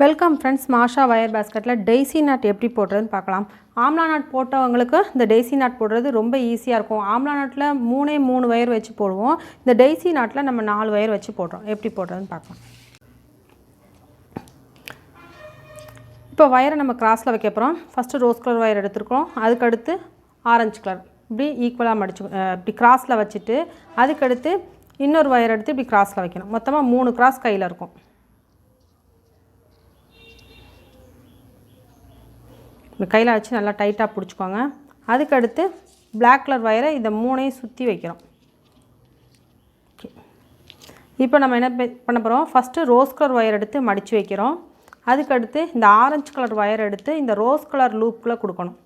Welcome friends. Masha wire பாஸ்கெட்டில் daisy knot எப்படி போடுறதுன்னு பார்க்கலாம். ஆம்லா நாட் போட்டவங்களுக்கு இந்த டெய்ஸி நாட் போடுறது ரொம்ப ஈஸியாக இருக்கும். ஆம்லா நாட்டில் 3 வயர் வச்சு போடுவோம். இந்த டெய்ஸி நாட்டில் நம்ம 4 வயர் வச்சு போடுறோம். எப்படி போடுறதுன்னு பார்க்கலாம். இப்போ வயரை நம்ம கிராஸில் வைக்க போகிறோம். ஃபஸ்ட்டு ரோஸ் கலர் வயர் எடுத்துருக்கோம். அதுக்கடுத்து ஆரஞ்சு கலர் இப்படி ஈக்குவலாக மடிச்சு இப்படி கிராஸில் வச்சுட்டு அதுக்கடுத்து இன்னொரு வயர் எடுத்து இப்படி கிராஸில் வைக்கணும். மொத்தமாக 3 கிராஸ் கையில் இருக்கும். இந்த கையில் வச்சு நல்லா டைட்டாக பிடிச்சிக்கோங்க. அதுக்கடுத்து பிளாக் கலர் வயரை இந்த 3ஐயும் சுற்றி வைக்கிறோம். ஓகே, இப்போ நம்ம என்ன பண்ண போகிறோம், ஃபஸ்ட்டு ரோஸ் கலர் வயர் எடுத்து மடித்து வைக்கிறோம். அதுக்கடுத்து இந்த ஆரஞ்சு கலர் வயர் எடுத்து இந்த ரோஸ் கலர் லூப்பில் கொடுக்கணும்.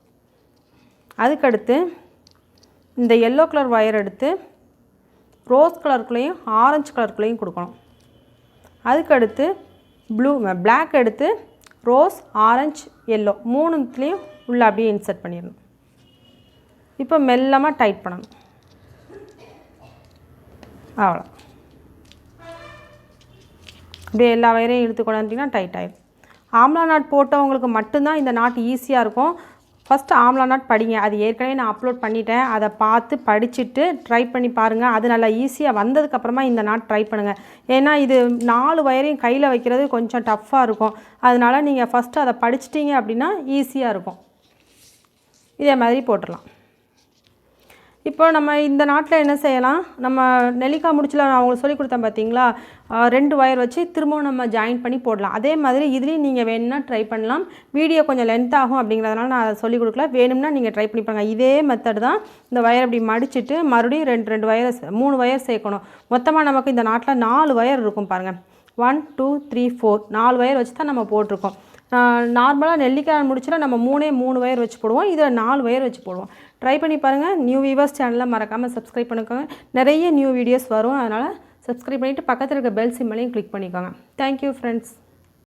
அதுக்கடுத்து இந்த எல்லோ கலர் வயர் எடுத்து ரோஸ் கலருக்குள்ளேயும் ஆரஞ்சு கலருக்குள்ளேயும் கொடுக்கணும். அதுக்கடுத்து பிளாக் எடுத்து ரோஸ், ஆரஞ்சு, எல்லோ 3த்துலேயும் உள்ளே அப்படியே இன்சர்ட் பண்ணிடணும். இப்போ மெல்லமாக டைட் பண்ணணும். அவ்வளோ அப்படியே எல்லா வயரையும் இழுத்து கொண்டாந்திங்கன்னா டைட் ஆகிடும். ஆம்லா நாட் போட்டவங்களுக்கு மட்டும்தான் இந்த நாட் ஈஸியாக இருக்கும். ஃபஸ்ட்டு ஆம்லா நாட் படிங்க. அது ஏற்கனவே நான் அப்லோட் பண்ணிட்டேன். அதை பார்த்து படிச்சுட்டு ட்ரை பண்ணி பாருங்கள். அது நல்லா ஈஸியாக வந்ததுக்கப்புறமா இந்த நாட் ட்ரை பண்ணுங்கள். ஏன்னா இது 4 வயரையும் கையில் வைக்கிறது கொஞ்சம் டஃப்பாக இருக்கும். அதனால் நீங்கள் ஃபஸ்ட்டு அதை படிச்சிட்டிங்க அப்படின்னா ஈஸியாக இருக்கும். இதே மாதிரி போட்டுடலாம். இப்போ நம்ம இந்த நாட்டில் என்ன செய்யலாம், நம்ம நெல்லிக்காய் முடிச்சில் நான் உங்களுக்கு சொல்லிக் கொடுத்தேன் பார்த்தீங்களா, 2 வயர் வச்சு திரும்பவும் நம்ம ஜாயின் பண்ணி போடலாம். அதே மாதிரி இதுலேயும் நீங்கள் வேணும்னா ட்ரை பண்ணலாம். வீடியோ கொஞ்சம் லென்த் ஆகும் அப்படிங்கிறதுனால நான் அதை சொல்லிக் கொடுக்கல. வேணும்னா நீங்கள் ட்ரை பண்ணி பாருங்கள். இதே மெத்தட் தான். இந்த வயர் அப்படி மடிச்சுட்டு மறுபடியும் 2 வயர் 3 வயர் சேர்க்கணும். மொத்தமாக நமக்கு இந்த நாட்டில் 4 வயர் இருக்கும் பாருங்கள். 1 2 3 4 4 வயர் வச்சு தான் நம்ம போட்டிருக்கோம். நார்மலாக நெல்லிக்காய் முடிச்சில் நம்ம 3 வயர் வச்சு போடுவோம். இதில் 4 வயர் வச்சு போடுவோம். ட்ரை பண்ணி பாருங்கள். நியூ வியூவர்ஸ் சேனலில் மறக்காமல் சப்ஸ்கிரைப் பண்ணிக்கோங்க. நிறைய நியூ வீடியோஸ் வரும். அதனால் சப்ஸ்கிரைப் பண்ணிவிட்டு பக்கத்தில் இருக்க பெல் சிம்மலையும் கிளிக் பண்ணிக்கோங்க. Thank you friends.